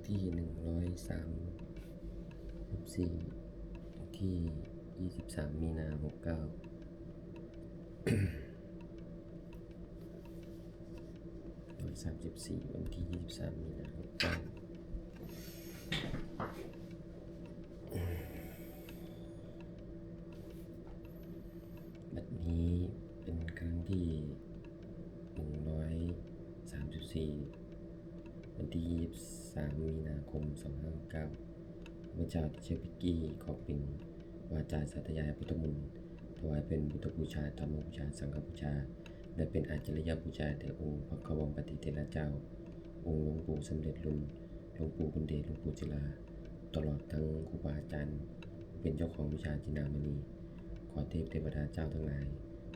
ที่134ที่23มีนา69 134วันที่23มีนา69บัดนี้เป็นครั้งที่134วันที่23มีนาคม2569พระเจ้าที่เชื่อพิกกี้ขอเป็นวาจาสาธยายพุทธมนต์ถวายเป็นพุทธบูชาธรรมบูชาสังฆบูชาและเป็นอาจารยบูชาแด่องค์พระขวมปฏิเทระเจ้าองค์หลวงปู่สำเร็จรุ่นหลวงปู่บุญเดชหลวงปู่จิราตลอดทั้งครูบาอาจารย์เป็นเจ้าของวิชาจินดามณีขอเทพเทวดาเจ้าทั้งหลาย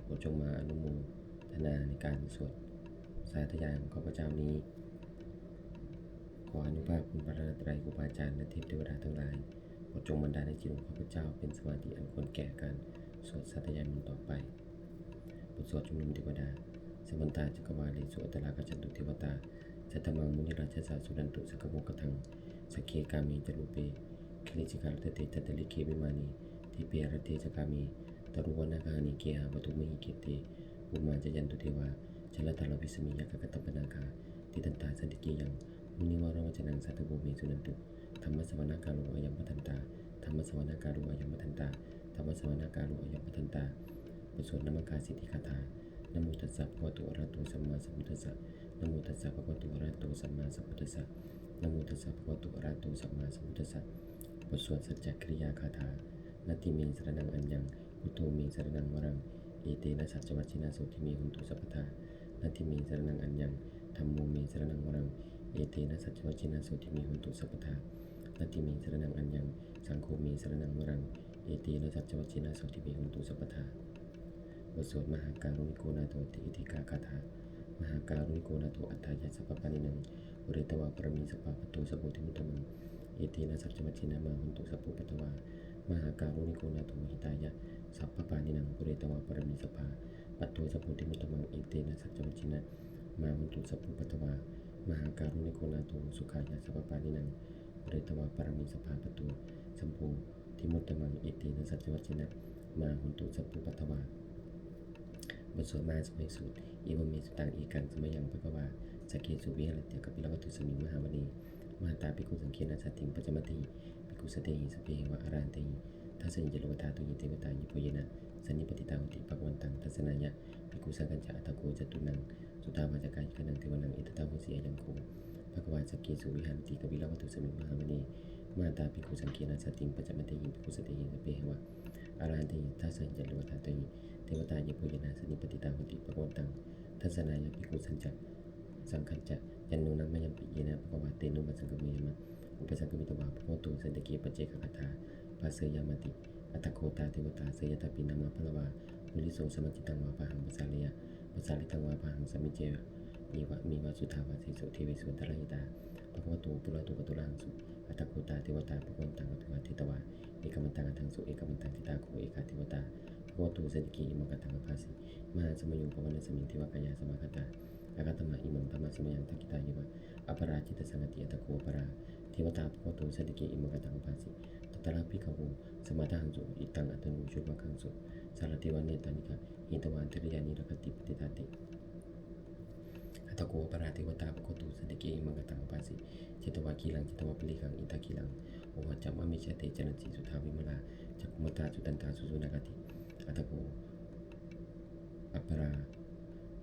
โปรดจงมาอนุโมทนาในการสวดสาธยายของข้าพเจ้านี้ขออนุภาพคุณพระรัตนตรัยครูบาอาจารย์และเทพเทวดาทั้งหลายโปรดจงบันดาลให้จิตของข้าพเจ้าเป็นสมาธิอันควรแก่การสวดสาธยายมนต์ต่อไปบทสวดชุมนุมเทวดาสมันตาจักรวาลีสุอัตตลากจันตุเทวตาสัตตมังมุนิราชสาสุนันตุสักโมกทังสเคกามีจรูเปคิลิจิกาลเตเตจัตติลิเควิมานีทิเปรเตจกามีตรุวนาคานิเกหะวัตุมหิเกเตภูมาจยันตุเทวาชลตาลวิสมิยะกกตปนาคาติตันตาสันติเกยังมุนิวารวจนังสัตตโบเมสุนันตุธรรมสวนาการุอายัมปทันตาธรรมสวนาการุอายัมปทันตาธรรมสวนาการุอายัมปทันตาบทสวดนมังคาสิทธิคาถานะโมตัสสะภะคะวะโตอะระหะโตสัมมาสัมพุทธัสสะนะโมตัสสะภะคะวะโตอะระหะโตสัมมาสัมพุทธัสสะนะโมตัสสะภะคะวะโตอะระหะโตสัมมาสัมพุทธัสสะบทสวดสัจจคริยาคาถานาติเมสรณังอัญญังพุทโธเมสรณังวรังเอเตนะสัจจวัชชินาโสติเมหุนตุสัพพทานาติเมสรณังอัญญังธัมโมเมสรณังวรังเอเตนะสัจจวัชชินาโสติเมหุนตุสัพพทานาติเมสรณังอัญญังสังโฆเมสรณังวรังเอเตนะสัจจวัชชินาโสติเมหุนตุสัพพทาบทสวดมหาการุณิโกนาโตติอิทิกาคาถามหาการุณิโกนาโตอัตถายะสัพพปานินังอุเรตวาปรมีสัพพะปะโตสัพโพธิมุตตมังเอเตนะสัจจวัชชินามาหุนตุสัพพุปตวามหาการุณิโกนาโตหิตายะสัพพปานินังอุเรตวาปรมีสัพพะปะโตสัพโพธิมุตตมังเอเตนะสัจจวัชชินามาหุนตุสัพพุปตวามหาการุณิโกนาโตสุขายะสัพพปานินังอุเรตวาปรมีสัพพะปะโตสัพโพธิมุตตมังเอเตนะสัจจวัชชินามาหุนตุสัพพุปตวาบทสวดมหาสมัยสูตรอิวเมสุตังเอกังสมัยยังภควาสเกสุวิหารติกัปปิลวัตถุสมิงมหาวณีมหาตาภิกขุสังเขนะสัตถิงปัจจมติภิกขุสเตหิสเปหิวะอารันเตหิทัสสนิจโลกธาตุยิเทวตายิโพเยนะสันนิปติตาหุติภควันตังทัสสนายะภิกขุสังกัญจอัตตโกจตุนังสุตาวาจกายขนังเทวนังเอตตาหุสียังโคภควาสเกสุวิหารติกัปปิลวัตถุสมิงมหาวณีมหาตาภิกขุสังเขนะสัตถิงปัจจมติภิกขุสเตหิสเปหิวะอารันเตหิทัสสนิจโลกธาตุเทวตายิโพเยนะสันนิปติตาหุติภควันตังทัสสนายะภิกขุสังจักสังคัญจะยันโนนังมยัมปิเยนะภควาเตนุปัสสังกเมยมะอุปสังกมิตวาภควโตสันติเกปเจกคาถาภาเสยามติอัตโกตาเทวตาเสยตาปินามาพลวามุลิโสสมัจจิตังวาปะหังภาษาเลียภาษาลิตังวาปะหังสมิเจมีวาสุทาวาเสสุเทวิสุตระหิตาภควโตปุระโตกตุลังสุอัตโกตาเทวตาภควันตังอัตวาทิตวาเอกมันตังอัตังสุเอกมันตังทิตาโคเอกาเทวตาภควโตสันติเกอิมังกตังภาสิมหาสมยุปวันสมิงเทวกายาสมาคตาอากาตมะอิมังธรรมสมยังทักิตายิวะอปราจิตสังกติอัตโกปราเทวตาภควโตสันติเกอิมังกตังภาสิตัตตระภิกขโวสมาทังสุอิตังอัตโนชุภคังสุสารเทวะเนตานิกะหิตวานเทริยานิรคติปฏิตาติอัตโกปราเทวตาภควโตสันติเกอิมังกตังภาสิจิตวากีลังจิตวาปลิกังอิตากีลังโอวัจจามะมิเชเตจนันสีสุทาวิมลาจักขุมตาสุตันตาสุสุนากติอัตโกอัปปรา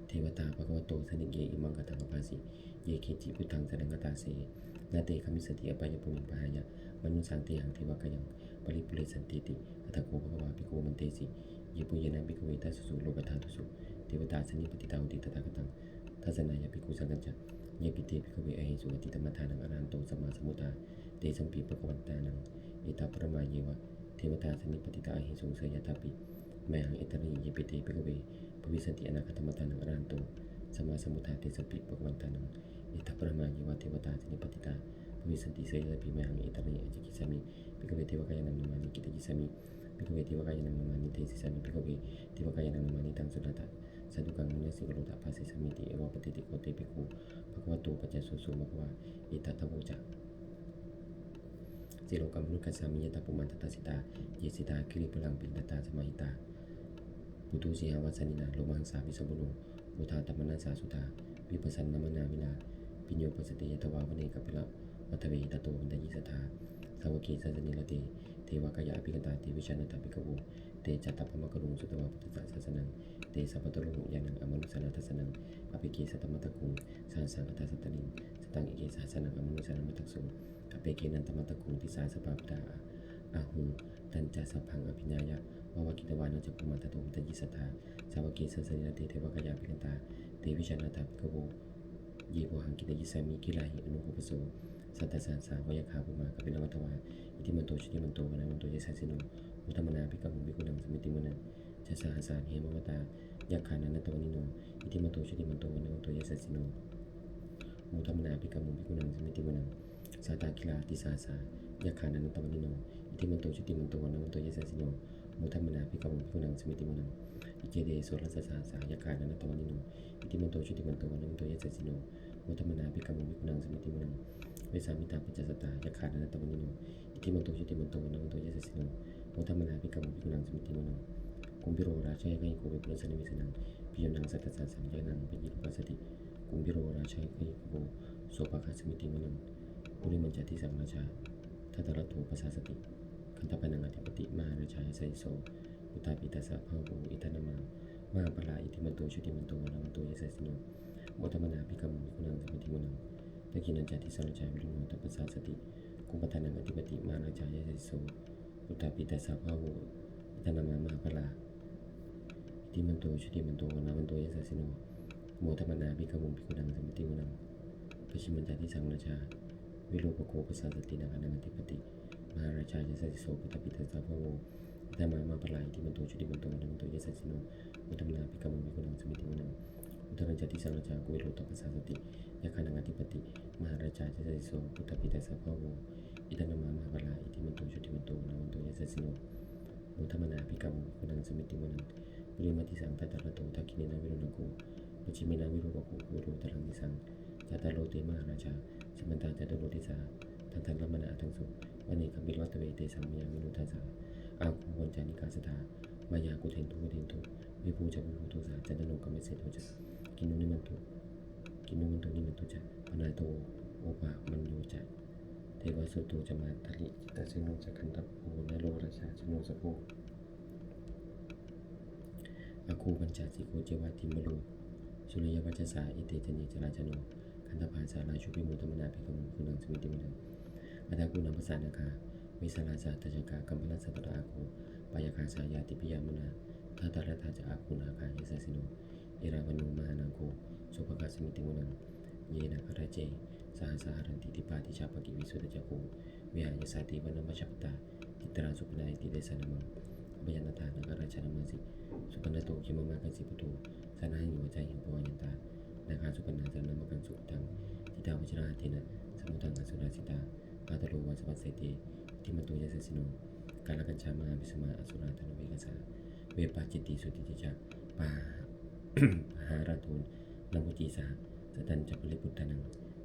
เทวตาภควโตสันติเกอิมังกตังภาสิเยเคจิพุทธังสนังกตาเสนาเตคมิสติอปายภูมิปหายะมนุสังเตหังเทวกยังปริปุเรสันติติอัตโกภควาภิกขุมันเตสิเยปุเยนะภิกขุเวทัสสุโลกธาตุสุเทวตาสันนิปติตาหุติตถาคตังทัสนายะภิกขุสังกัญจเยปิเตภิกขุเวอหิสุอติตมัฏฐานังอรหันโตสัมมาสัมพุทธาเตสัมปีภควันตานังเอตาปรมาเยวะเทวตาสันนิปติตาอหิสุเสยตาปิแมหังเอตริเยปิเตภิกขุเวภวิสันติอนาคตมัฏฐานังอรหันโตสัมมาสัมพุทธาเตสัมปีภควันตานังเอตาปรมาเยวะเทวตาสันนิปติตาภวิสันติเสยตาปิแมหังเอตริอจิกิสามิภิกขุเวเทวกายานังนามานิกิตกิสามิภิกขุเวเทวกายานังนามานิเทสิสามิภิกขุเวเทวกายานังนามานิตังสุนัตถะสันตุกังมุนีสิกโรตภาสิสมิติเอวะปฏิติโกเตภิกขุภควโตปัจจสุสุมะควาเอตตะโวจะ สิโลกัมมนุกัสสามิยตาปุมันตตาสิตาเยสิตาคิริพลังปินตตาสมาหิตาปุตุสีหาวัสนินาโลมังสาวิสมุโนอุทาตมนาสาสุตาวิปัสสันนมนาวินาปิญโยปสติยตวาวเนกัปปิละวัตเวหิตโตวันตยิสทาสาวกีสัสนิลเตเทวกายะอภิกตาเทวิชานตาภิกโวเตจัตตปมะกรุงสุตวาปุตตะศาสนังเตสัพพะตุลุยานังอมนุสนาทัสนังอภิเกสัตตมัตตคุงสาสังอัตตาสัตตลิงสตังอิเกสหัสนังอมนุสนามัตตสุงอภิเกนันตมัตตคุงทิสาสปาปดาอาหุตันจาสัพพังอภิญญายะวาวกิตวานัจปุมัตตโตวันตยิสทาสาวกีสัสนิลเตเทวกายะอภิกตาเตวิชานตาภิกโวเยโวหังกิตยิสามิกิลาหิอนุภปโสสัตตสาสาวายคาภุมากัปปิลวัตวาอิติมันโตชุติมันโตวนามันโตเยสัสสิโนมุตมนาภิกขุภิกขุนังสมิติมนังจะสหัสานเหมวตายักขานันตวนิโนอิติมันโตชุติมันโตวนามันโตเยสัสสิโนมุตมนาภิกขุภิกขุนังสมิติมนังสาตาคิลาติสาสายักขานันตวนิโนอิติมันโตชุติมันโตวนามันโตเยสัสสิโนมุตมนาภิกขุภิกขุนังสมิติมนังอิเจเดโสรัสสาสายักขานันตวนิโนอิติมันโตชุติมันโตวนามันโตเยสัสสิโนมุตมนาภิกขุภิกขุนังสมิติมนังเวสามิตาปัจจสตายักขานันตวนิโนอิติมันโตชุติมันโตวนามันโตเยสัสสิโนมุตมนาภิกขุภิกขุนังสมิติมนังกุมพิโรราชยกัยโกเวปุรสนิวิสนังพิโยนังสัตตสาสังยานังปิญิปัสสติกุมพิโรราชยกัยโกโสภคสมิติมนังปุริมัญจติสังราชาทัตตระโทปัสสสติคันตปนังอธิปติมหาราชายไสโสอุตาปิตัสสะภะโวอิทานามามหาปลาอิติมันโตชุติมันโตวนามันโตเยสัสสิโนมุตมนาภิกขุภิกขุนังสมิติมนังตะกินัญจติสังราชาวิรุโนตปัสสสติกุมปทานังอธิปติมหาราชายไสโสอุตาปิตัสสะภะโวอิทานามามหาปลาอิติมันโตชุติมันโตวนามันโตเยสัสสิโนมุตมนาภิกขุภิกขุนังสมิติมนังปัจฉิมัญจติสังราชาวิโรปโกปัสสสตินังอนันติปติมหาราชายไสโสอุตาปิตัสสะภะโวอิทานามามหาปลาอิติมันโตชุติมันโตวนามันโตเยสัสสิโนมุตมนาภิกขุภิกขุนังสมิติมนังอุตรัญจติสังราชากุวิโรตปัสสสติยักขานังอธิปติมหาราชายไสโสอุตาปิตัสสะภะโวอิทานามามหาปลาอิติมันโตชุติมันโตวนามันโตเยสัสสิโนมุตมนาภิกขุภิกขุนังสมิติมนังปุริมัติสังทัตตระโตทักขิเนนะวิโรณโกปัจฉิเมนะวิโรปโกวิโรตรังนิสังจัตตาโลเตมหาราชาสมันตาจัตตโลติสาทันทันละมนาทังสุวันเนกัมบิลวัตเวเตสัมมยามินุทัสสะอาคูวันจานิกาสตามายากุเทนทุกุเทนทุวิภูจะวิภูโตสาจันตโนกัมเมเสโตจะกินุนิมันตุนิมันตุจะปนาโตโอปะมันโยจะเทวสุโตจะมาตลิจิตตสิโนจะคันตโพนโลราชาชโนสโพอาคูปัญจสิโกเจวาติมโลสุริยวัจสาอิเตจเนจราชโนคันตภาสาราชุปิมุตมนาภิกขุภิกขุนังสมิติมนังอัตถกุณัมปสานาคาวิสาราสาตจกากัมพลัสสัตตอาโกปายคาสายาติปิยามนาทัตตระตาจะอาคูนาคาเยสัสสิโนเอราวันุมานังโกโสภคสมิติมนังเยนะคราเจสหสหรันติติปาติชาปกิวิสุทธจักโกวิหายสาติวนามัชปตาติตราสุปนายติเดสานามังอภยนตานักราชนามาสิสุปนโตคิมมากันสิปุโตสนาหิวใจหิปวัยันตานาคาสุปนาจารนามกันสุตังทิตาวจราเทนะสมุทังอสุราสิตาอาตโลวาสวัสเสติทิมันโตเยสัสสิโนกาลกัญชามาวิสมาอสุราธนเวกัสสาเวปาจิตติสุติจักปาหาราตูนนามุจีสาสตันจัปริปุตตานัง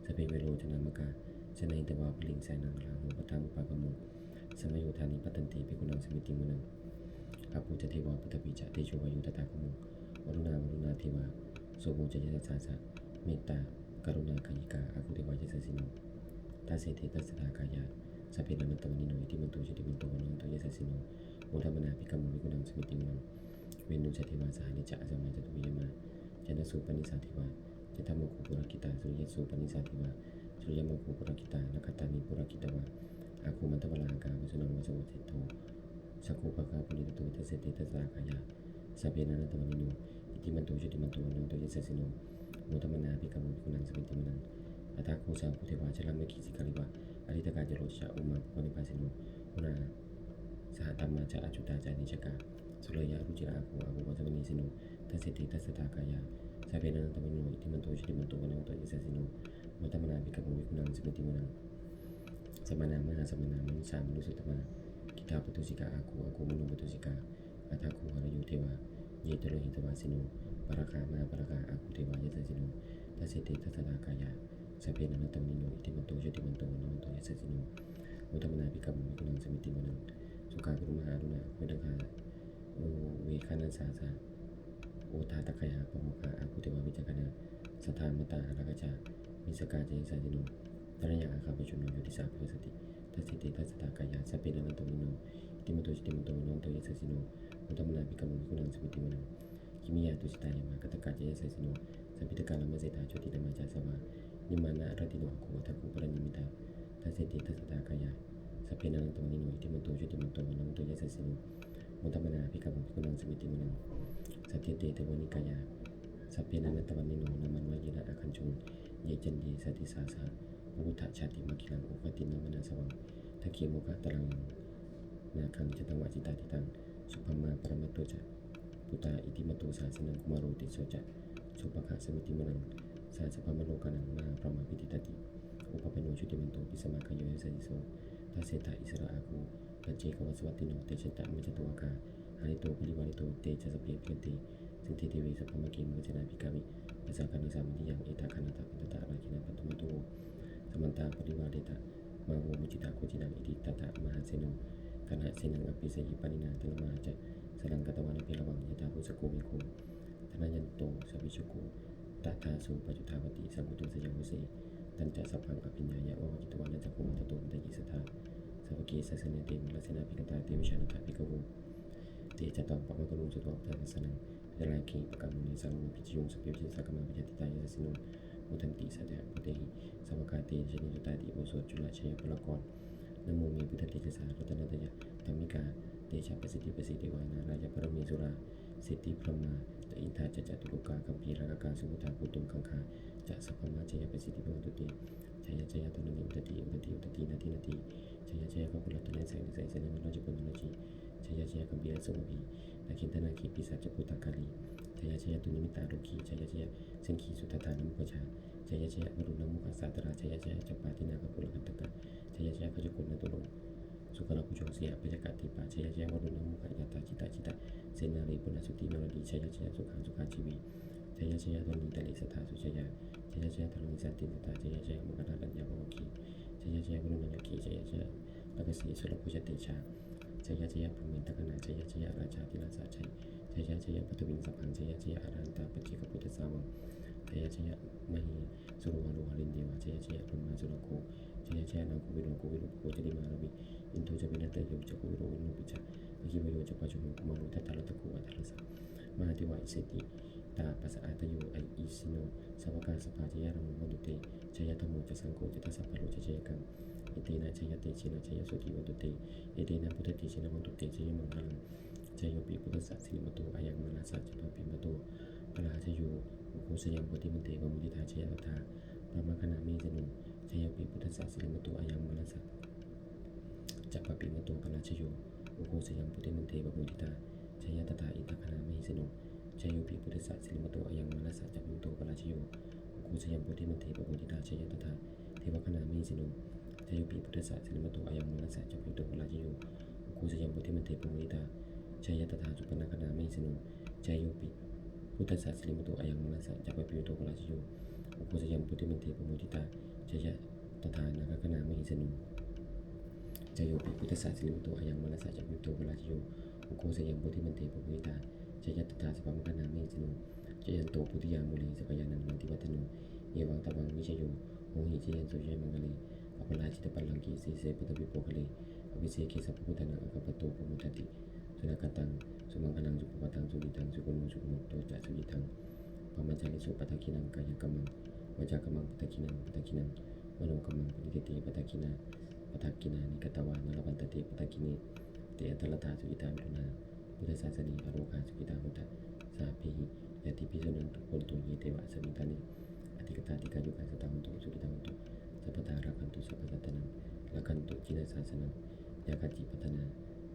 สเปเวโรจนามกาสนัยตวาปลิงสานังลาหุปตังอุปากมุสมโยธานิปัตตันติภิกขุนังสมิติมุนังอาภูจเทวาพุทธปิจะเตโชวายุตตาคมุวรุณาเทวาโสโภจยะสาสะเมตตากรุณาคยิกาอาคุเทวาเยสัสสิโนตัสเสเทตัสสะทากายะสัพเพนันตวนิโนอิติมันโตชุติมันโตวนามันโตเยสัสสิโนมุตมนาภิกขุภิกขุนังสมิติมุนังเวนุจเทวาสหนิจะสัมมาจตุวิยมาจันทสุปนิสาเทวาจะทำมกุปุรกิตาสุริยสุปนิสาเทวาสุริยมกุปุรกิตานักตานิปุรกิตวาอาคูมันตวลากาวสุนังวสโวเทโตสักขุปะกาปุริโตตัสเสเตตัสสะกายะสัพเพนันตวนิโนอิติมันโตชุติมันโตวนามันโตเยสัสสิโนมุตมนาภิกขุภิกขุนังสมิติมุนังอัตถโคสาภูเทวาชลัมเมขิสิกาลิวะอริตกาจโรชะอุมาปนิปัสสิโนอุณาสหตัมมาจะอจุตาจานิจกาสุรยารุจิราอาคูวัจวนิสิโนตัสเสเตตัสสะทากายะสัพเพนันตวนิโนอิติมันโตชุติมันโตวนามันโตเยสัสสิโนมุตมนาภิกขุภิกขุนังสมิติมุนังสมณามหาสมณามนุสามนุสุตมากิตาปตุสิกาอาคูมโนปตุสิกาอัตถคูหรโยเทวาเยตโลหิตวาสิโนปรคามาปรคาอาคูเทวาเยสัสสิโนตัสเสเตตัสสะทากายะสัพเพนันตวนิโนอิติมันโตชุติมันโตวนามันโตเยสัสสิโน มุตมนาภิกขมุกุณังสมิติมนังสุขากุรุมหารุณาเวดังคาโอเวคานันสาสาโอทาตะคยาปมุขะอาคุเทวาวิจักนาสถามตาอาราคจามิสกาเจสาจิโนตระยาอาคาเปชุโนโยติสาภิสติทัสสิเตทัสสตากายาสัพเพนันโตมิโนติมโตจิติมโตวินันโตเยสสิโนมุตมนาภิกขมุกุณังสมิติมนังคิมิยาตุจิตายามากตกาเจสสิโนสัพพิตกาลมะเสตาโชตินามาจาสวานิมานะรติโนโกวัฏกุปรณิมิตาทัสสิเตทัสสตากายาสัพเพนันโตมิโนติมโตจิติมโตวินันโตเยสสิโนมุตมนาภิกขมุกุณังสมิติมนังสัทธิเตเทวนิกายาสัพเพนันตวันนิโนนามันวายนะอาคัญชุงเยจันเยสัติสาสาอุทะชาติมัคคิลังอุปตินามนาสวังทักเขมุขะตรังนาคังจตังวจิตาติตังสุภมาปรมัตโตจะปุตาอิติมโตสาสนังกุมารโรติโสจะสุภคะสมิติมนังสาสพมโลกานังนาพระมาปิติตติอุปปโนชุติมันโตปิสมาคโยยสัจิโสทัสเสตาอิสระอาคูปัจเจกวัสวัตติโนเตชะตะมัจจตุอาคาหาริโตปริวาริโตเตจะสเปเพียนติสินติเทวีสัพพมะเกมุจนาภิกามิภาษาคานิสามิยังเอตาคานาตาปันตตาราคินาปัตตมตุโวสมันตาปริวาเดตามาโวมุจิตาโคจินังอิติตตะมหาเสโนคณะเสนังอภิเสยิปานินาตลมาจะสลังกตวานะเพลวังยตาภุสโกวิโกธนายันโตสวิชุโกตถาสุปัจจุทาวติสังกุตุสยังวุเสตันจะสัพพังอภิญญายะวะจิตวานะจักขุมัตโตมัตยิสทาสัพพเกสัสเนเตมลสนาภิกตาเตวิชานุตาภิกขโวเตจตังปะมะกรุงสุตวะตัสสนังเวลาเกปะกามุนิสังมุปิจิยงสเปปิสักกะมาปิจติตายะสิโนมุทันติสัจจะพุเตหิสัพพกาเตชนิจุตาติโอโสจุลชัยพลกรนะโมเมพุทธติสสารัตนัตยะธรรมิกาเตชะปสิทธิปสิทธิวานาราชปรมีสุราสิทธิพรหมาตอินทาจะจตุโลกาคัมภีรากกาสุภตาปุตุงคังคาจะสัพพมาจยปสิทธิพวันตุติจยจยตนะนิอุตติอุตติอุตตินาทินาทิจยจยกัปปุลตนะสังนิสัยเสนามันราชปุณณจีจยจยกัมภีรสุภีนาคินทนาคิปิสัจจปุตตะกาลีจยจยตุนิมิตาโลกีจยจยสังคีสุตตานิมุปชาจยจยวรุณมุขสาตราจยจยจัปปาตินาคปุลกันตกะจยจยขจกุณตุโลสุขลปุโชเสียปยกติปาจยจยวรุณมุขยตาจิตาจิตาเสนารีปุณสุตินรดีจยจยสุขังสุขาชีวีจยจยตนิตลิสัทธาสุจยาจยจยตรณิสัตติสัตตาจยจยมุขนารัญญาภวคีจยจยวรุณยคีจยจยลักษีสุรพุชติชาจยจยภูมิตกนาจยจยราชาธิราชาชัยจยจยปัตวิงสัพพังจยจยอรหันตาปัจเจกพุทธสาวังจยจยมหิสุรวารุหรินเดวะจยจยพรหมาสุรโคจยจยนังคุวิโรคุวิโรโคจดิมาราวิอินโทจะวินัตโยจะคุวิโรวินุปิจาอคิวโยจะปัจจุบันกุมารุทัตตาลตะกุวัตรสะมหาเทวะอิเสติตาปัสสะอาตโยไออิสิโนสัพพกาสภาจยรมุตุเตจยธรรมโมจะสังโฆจะทัสสะปะโลจะจยกังเอเตนะจยเตชินะจยสุติวัตุเตเอเตนะพุทธติชินะวันตุเตจยมังคังจโยปิพุทธสัสสิมโตอายังมนัสสะจปปิมโตปราชโยอุโคสยังปฏิมันเตวมุติตาจยตถาปรมคณามิจโนจโยปิพุทธสัสสิมโตอายังมนัสสะจปปิมโตปราชโยอุโคสยังปฏิมันเตวมุติตาจยตถาอิตคณามิจโนจโยปิพุทธสัสสิมโตอายังมนัสสะจปปิมโตปราชโยอุโคสยังปฏิมันเตวมุติตาจยตถาเทวคณามิจโนจโยปิพุทธสัสสิมโตอายังมนัสสะจปปิมโตปราชโยอุโคสยังปฏิมันเตวมุติตาจยตถาสุปนคณามิจโนจโยปิพุทธสัสสิมโตอายังมนัสสะจัปปิโตปราชโยอุโคสยังพุทธิมันเตปมุติตาจยตถานาคณามิสนุจโยปิพุทธสัสสิมโตอายังมนัสสะจัปปิโตปราชโยอุโคสยังพุทธิมันเตปมุติตาจยตถาสัพพมคณามิสนุจยันโตพุทธิยามุลีสัพพยานังมันติวัตโนเยวังตวังวิชโยโหหิจยันโสยมังกเลอภราชิตปัลลังกีสีเสปตปิโปคะเลอภิเสกิสัพพุทธนาอัคปโตปมุตติสุนักตังสุมังคลังสุปปตังสุดิตังสุกุนุสุโมโตจะสุยิตังปมัญจาริสุปัตตคินังกายกัมมังวาจากัมมังปัตตคินังมโนกัมมังปณิเตปัตตคินานิกตวานรบันตเตปัตตคิเนเตอัตตลธาสุยิตาวิรุณาพุทธศาสนีอโรคาสุขิตาหุตะสาภิหิยติปิสุนันตุโพตุเยเทวะสมิตานิอธิกตาติกายุกาสตาหุตุสุขิตาหุตุสัพพทาราคันตุสัพพสัตตนังละคันตุจินาสาสนังยาคัจจิปัตนา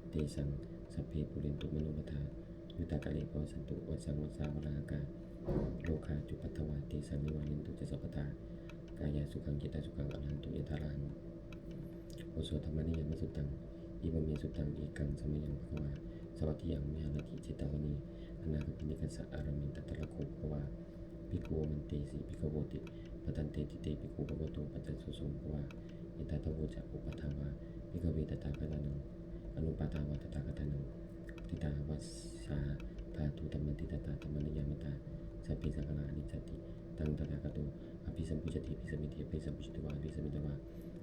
เตสังสัพเพปุเรนตุมโนมทายุตากะเลปสันตุวัสังวัสสาวราหากาโลคาจุปัตถวาเตสังนิวานินตุจะสัพพทากายาสุขังจิตาสุขังอรหันตุยถารังโอโสธรรมนิยมสุตังอิบะเมสุตังเอกังสมัยยังภควาสวัสดิยังมิหารติจิตาวนีอนาคปิณิกัสสะอารามินตัตตะละโคภวาภิกขุมันเตสิภิกขโวติ ตันเตติเตปิโกภะวะโตปัจจสุสงภวาอิตาตโวจะอุปทาวาภิกขเวตถาคตานังอนุปาทาวาตถาคตานังทิตาวัสสาธาตุธัมมังทิตตาธัมมนิยามตาสัพพิสังฆานิจจติตังตถาคโตอภิสัมพุจติอภิสมิติอภิสัมพุจติวาอภิสมิตวา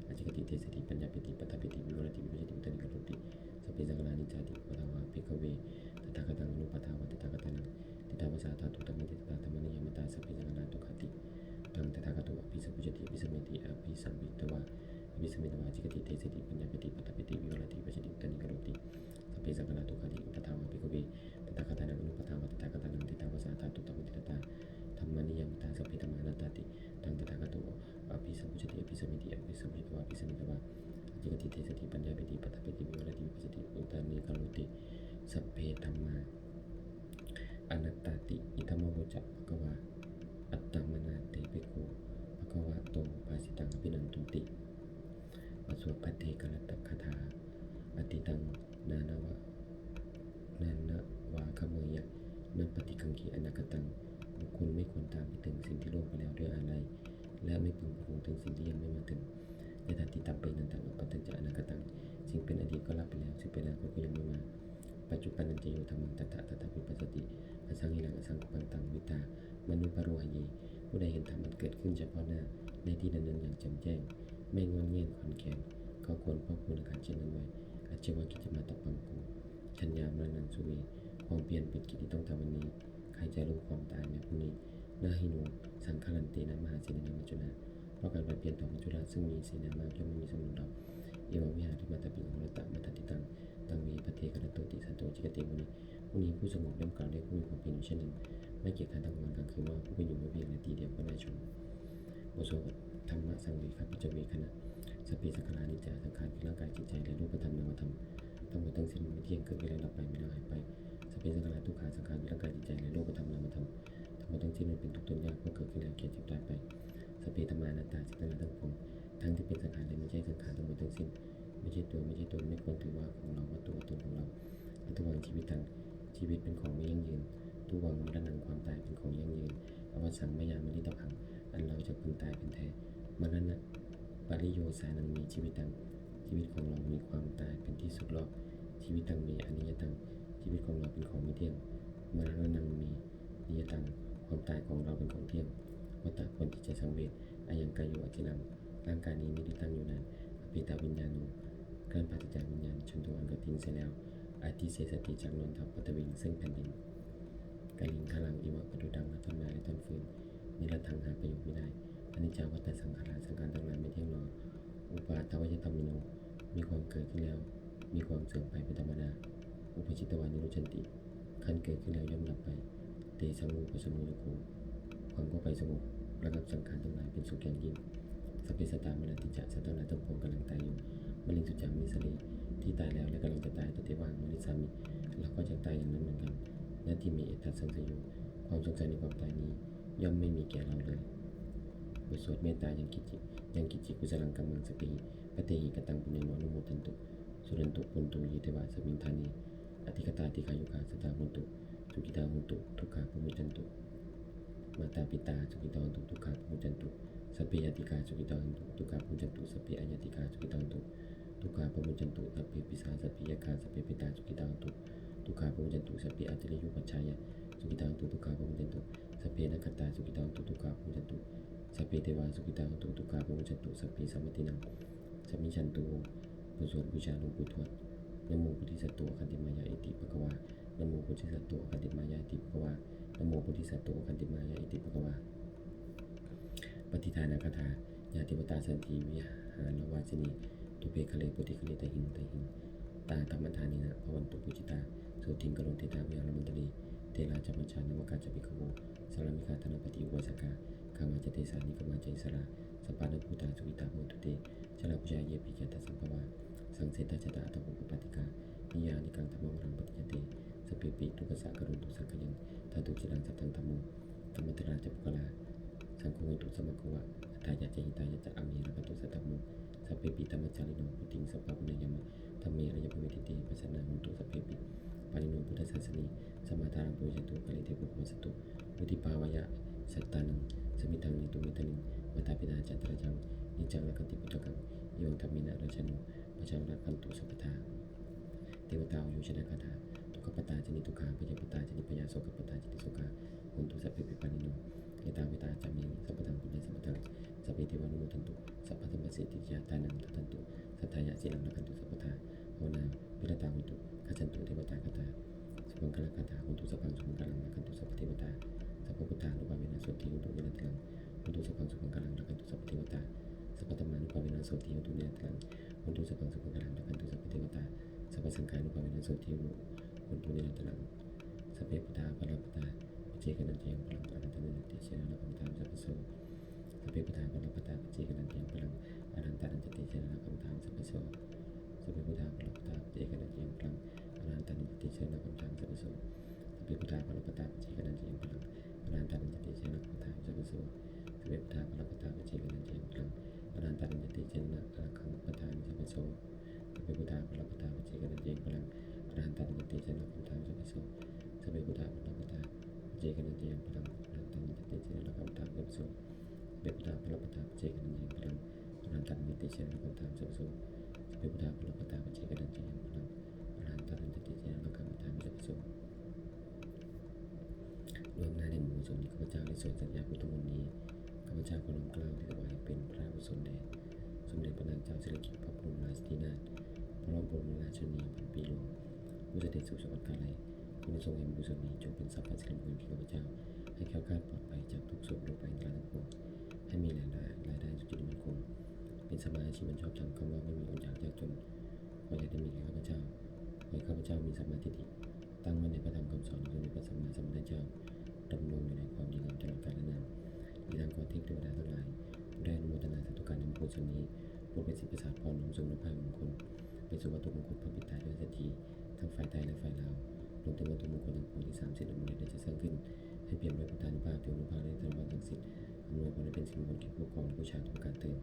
อจิกติเทสติปัญญาปิติปัฏฐปิติวิวรติวิปัสสติอุตติกรุติสัพพิสังฆานิจจติอุปทาวาภิกขเวตถาคตังอนุปาทาวาตถาคตานังทิตาวัสสาธาตุธัมมังทิตตาธัมมนิยามตาสัพพิสังฆาทุกขติตังตถาคโตอภิสัมพุจติอภิสมิติอภิสัมพุจติวาอภิสมิตวาจิกติเทสติปัญญาปิติปัฏฐปิติวิวรติวิปัสสติอุตติกรุติสัพพิสังฆาทุกขติอุปทาวาภิกขเวตถาคตังอนุปาทาวาตถาคตานังทิตาวัสสาธาตุธัมมังทิตตาธัมมนิยามตาสัพพิธัมมานัตติตังตถาคโตอภิสัมพุจติอภิสมิติอภิสัมพุจติวาอภิสมิตวาจิกติเทสติปัญญาปิติปัฏฐปิติวิวรติวิปัสสติอุตติกรุติสัพเพธัมมาอนัตตติอิธัมมโวจะภควาอัตตมนาเตภิกขุภควะโตภาสิตังอภินันตุติวสวดพัทเทกรัตตคถาอติตังนานวาคเมยะนัปปฏิกังขีอนาคตังบุคคลไม่ควรตามไปถึงสิ่งที่ล่วงไปแล้วด้วยอะไรและไม่พึงพวงถึงสิ่งที่ยังไม่มาถึงยะถาติตัมเปนันตังอปัตตัญจะอนาคตังสิ่งเป็นอดีตก็รับไปแล้วสิ่งเป็นอนาคตก็ยังไม่มาปัจจุบันนันจะโยธรรมังตัตถะวิปัสสติอสังหิรังอสังกุปังตังวิตามนุปโรหเยผู้ใดเห็นธรรมมันเกิดขึ้นเฉพาะหน้าในที่นั้นอย่างแจ่มแจ้งไม่งอนเงียนขอนแขนเขาควรพ่อคุณขันเช่นนั้นไว้อาชีวกิจมาตปังกูชัญญามรณังสุเวความเปลี่ยนเป็นกิจที่ต้องทำวันนี้ใครจะรู้ความตายแม้พรุ่งนี้นาหิโนสังฆลันเตนะมหาเสนามัจจุนาเพราะการเปลี่ยนต่อมัจจุราชซึ่งมีเสนามากย่อมไม่มีสมุนดอกเอววิหารมัตตปิของรัตตมัตติตังตังเวปเทกรัตโตติสันโตจิกติมุนีผู้สงบย่อมกล่าวได้ผู้มีความเป็นอยู่เช่นนั้นไม่เกี่ยงกันทั้งวันกลางคืนว่าผู้เป็นอยู่ไม่เพียงนาทีเดียวก็ได้ชมบทสวดธรรมะสังเวชพิจเวคณะสเปสังขานิจจาสังขารร่างกายจิตใจและรูปธรรมนามธรรมทั้งหมดทั้งสิ้นไม่เที่ยงเกิดขึ้นแล้วดับไปไม่ได้หายไปสเปสังขารทุกขาสังขารร่างกายจิตใจและรูปธรรมนามธรรมทั้งหมดทั้งสิ้นมันเป็นทุกข์ทนยากเพราะเกิดขึ้นแล้วแก่เจ็บตายไปสเปธรรมานัตตาจิตนาทั้งปวงทั้งที่เป็นสังขารและไม่ใช่สังขารทั้งหมดทั้งสิ้นไม่ใช่ตัวไม่ใช่ตนไม่ควรถือว่าของเราว่าตัวตนของเราทุกวันชีวิตเป็นของไม่ยั่งยืนทุกวันมรณะความตายเป็นของยั่งยืนอวสังมยามริตพังอันเราจะพึงตายเป็นแท้มรณะปริโยสานังมีชีวิตตังชีวิตของเรามีความตายเป็นที่สุดรอบชีวิตตังมีอนิยตังชีวิตของเราเป็นของไม่เที่ยงมรณะนังมีนิยตังความตายของเราเป็นของเที่ยงวัฏฏะควรที่จะสังเวชอายังกายโยอจินังร่างกายนี้ไม่ได้ตั้งอยู่นานอภิตาวิญญาณโนการปฏิจจวิญญาณชนตัวอันก็ทิ้งเสียแล้วอาทิเสสติจากนนทัพปัตวิงซึ่งแผ่นดินกาลิงขลังอิวะปดุดังและต้นไม้และต้นฟืนนิรันดร์ทางหาประโยชน์ไม่ได้อนิจจาวัฏฏะสังขารสังขารทั้งหลายไม่เที่ยงหนออุปาทวยธรรมิโนมีความเกิดขึ้นแล้วมีความเสื่อมไปเป็นธรรมดาอุปจิตตวานิรุชันติขันเกิดขึ้นแล้วย่อมดับไปเตสังโฆปสมุโยโกความก็ไปสงบระงับสังขารทั้งหลายเป็นสุขอย่างยิ่งสัพเพสัตตามรณติจะสัตว์ทั้งหลายทั้งปวงกำลังตายอยู่มลินสุจามิสลีที่ตายแล้วและกำลังจะตายตเทวามลิสามิเราก็จะตายอย่างนั้นเหมือนกันนาทีมีเอตัสสังสยุความสงสัยในความตายนี้ย่อมไม่มีแก่เราเลยบทสวดเมตตายังกิจิกุศลังกัมมังสปีปเตหิกตังปุญญโนนุโมทันตุสุรันตุปุนตุยิเทวะสมิงธานีอธิกตาติขายุขาสตาหุนตุสุกิตาหุนตุทุกขาภูมิจันตุมาตาปิตาสุกิตาหุนตุทุกขาภูมิจันตุสัพเพยติกาสุกิตาหุนตุทุกขาภูมิจันตุสัพเพอายติกาสุกิตาหุนตุทุกขาภูมิจันตุสัพเพปิสาสัพเพยคาสัพเพปิตาสุกิตาหุนตุทุกขาภูมิจันตุสัพเพอัจฉริยุปัจฉายะสุกิตาหุนตุทุกขาภูมิจันตุสัพเพนักขตาสุกิตาหุนตุทุกขาภูมิจันตุสัพเพเทวาสุกิตาหุนตุทุกขาภูมิจันตุสัพเพสัมมตินังสัมมิชันตุบทสวดบูชาหลวงปู่ทวดนะโมพุทธิสัตโตอคันติมายาอิติภควานะโมพุทธิสัตโตอคันติมายาอิติภควานะโมพุทธิสัตโตอคันติมายาอิติภควาปฏิทานาคถาญาติวตาสันติวิหารวาสินีตุเปคะเลปุติคะเลตหิงตาธรรมทานินะภวันตุปุจิตาสุทิงกโลเตตาวิหารมันตลีเตราจมัญชานวกาจปิกโวสารมิคาธนปฏิอุปสกาคามาจเตสานิกมาจอิสระสปานภูตาสุวิตาโมตุเตชลาปุจายเยปิเกตสัมภวาสังเสตจตาตะปุปปติกานิยานิกังธรรมวรังปฏิยเตสเปปิทุกสะกรุตุสักยังทาตุจิรังสัตตังธรรมโมธรรมตราจปุกลาสังโฆตุสมะควะตายะเจหิตายะจะอามีระกตุสัตตโมสเปปิธรรมจาริโนปุติงสัพพะปุญญยมะธรรมีระยะภเวติเตปัสสนาหุนตุสเปปิปาริโนพุทธศาสนีสมาทารังปุจตุกะลิเทปุปวัสตุมุทิภาวะยะสัตตานังสมิทังนิตุมิตานิง วัฏปินาจันทรจังนิจังละกันติปุตตะกังโยงธรรมินาราชโนประชังรักขันตุสัพพทาเทวตาโยชนะคาถาทุกขปตาจนิทุกขาพยาปตาจนิพยาโสกปตาจนิโสกาหุนตุสัพเพปิปานิโนเอตาเวตาจามิสัพพทังปุญญสัพพทังสัพเพเทวานุโมทันตุสัพพธรรมสิทธิยาตานังทันตุสัทธายะสิลังละกันตุสัพพทาโหนาวิรตาหุนตุขจันตุเทวตาคาถาสุภังคลคาถาหุนตุสัพพังสุภังคลังละกันตุสัพพเทวตาสัพพพุทธานุภาเวนะโสติหุนตุวินันติลังหุนตุสัพพังสุภังคลังละกันตุสัพพเทวตาสัพพธรรมานุภาเวนะโสติหุนตุวินันติลังหุนตุสัพพังสุภังคลังละกันตุสัพพเทวตาสัพพสังฆานุภาเวนะโสติหุนตุวินันติลังสัพเพพุทธาภลปตาเจกันนันเตียงพลังอรันตนันติเชนะละกัมธามสัพพโสสัพเพพุทธาภลปตาเจกันนันเตียงพลังอรันตนันติเชนะละกัมธามสัพพโสสัพเพพุทธาภลปตาเจกันนันเตียงพลังอรันตนันติเชนะละกัมธามสัพพโสสัพเพพุทธาภลปตาเจกันนันเตียงพลังอรันตนันติเชนะละกัมธามสัพพโสสัพเพพุทธาภลปตาเจกันนันเตียงพลังอรันตนันติเชนะละกัมธามสัพพโสสัพเพพุทธาภลปตาเจกันนันเตียงพลังอรันตนันติเชนะละกัมธามสัพพโสสัพเพพุทธาภลปตาเจกันนันเตียงพลังอรันตนันติเชนะละกัมธามสัพพโสสัพเพพุทธาภลปตาเจกันนันเตียงพลังอรันตนันติเชนะละกัมธามสัพพโสสัพเพพุทธาภลปตาเจกันนันเตียงพลังอรันตนันติเชนะละกัมธามสัพพโสรวมหน้าในหมู่ชนข้าพเจ้าในส่วนสัญญาพุทธมนต์นี้ข้าพเจ้าขอน้อมเกล้าที่ถวายเป็นพระกุศลแด่สมเด็จพระนางเจ้าสิริกิติ์พระบรมราชินีนาถพระบรมราชินีพันปีหลวงผู้เสด็จสู่สวรรคาลัยขอได้ทรงให้บุญกุศลนี้จงเป็นทรัพย์สิริมงคลแก่ข้าพเจ้าให้แคล้วคลาดปลอดภัยจากทุกโศกโรคภัยอันตรายทั้งปวงให้มีรายได้สุจริตมั่นคงเป็นสมาชิกมันชอบธรรมคำว่าไม่มีอดอยากยากจนขออย่าได้มีแก่ข้าพเจ้าขอให้ข้าพเจ้ามีสัมมาทิฏฐิตั้งมั่นในพระธรรมคำสอนของสมเด็จพระสัมมาสัมพุทธเจ้าดำรงอยู่ในความดีงามตลอดกาลนานมีทางขอเทพเทวดาทั้งหลายผู้ได้อนุโมทนาสาธุการในบุญส่วนนี้โปรดเป็นสิทธิประสาทพรน้อมส่งนภามงคลเป็นสุวัตถุมงคลพระปิตาด้วยสัจจีทั้งฝ่ายไทยและฝ่ายลาวรวมถึงวัตถุมงคลทั้งปวงที่30อำนวยได้จะสร้างขึ้นให้เปี่ยมด้วยพุทธานุภาพเทวานุภาพและธรรมะทั้งสิ้นอำนวยผลให้เป็นสิ่งมงคลแก่ผู้ครองและผู้ชาทุกการเติม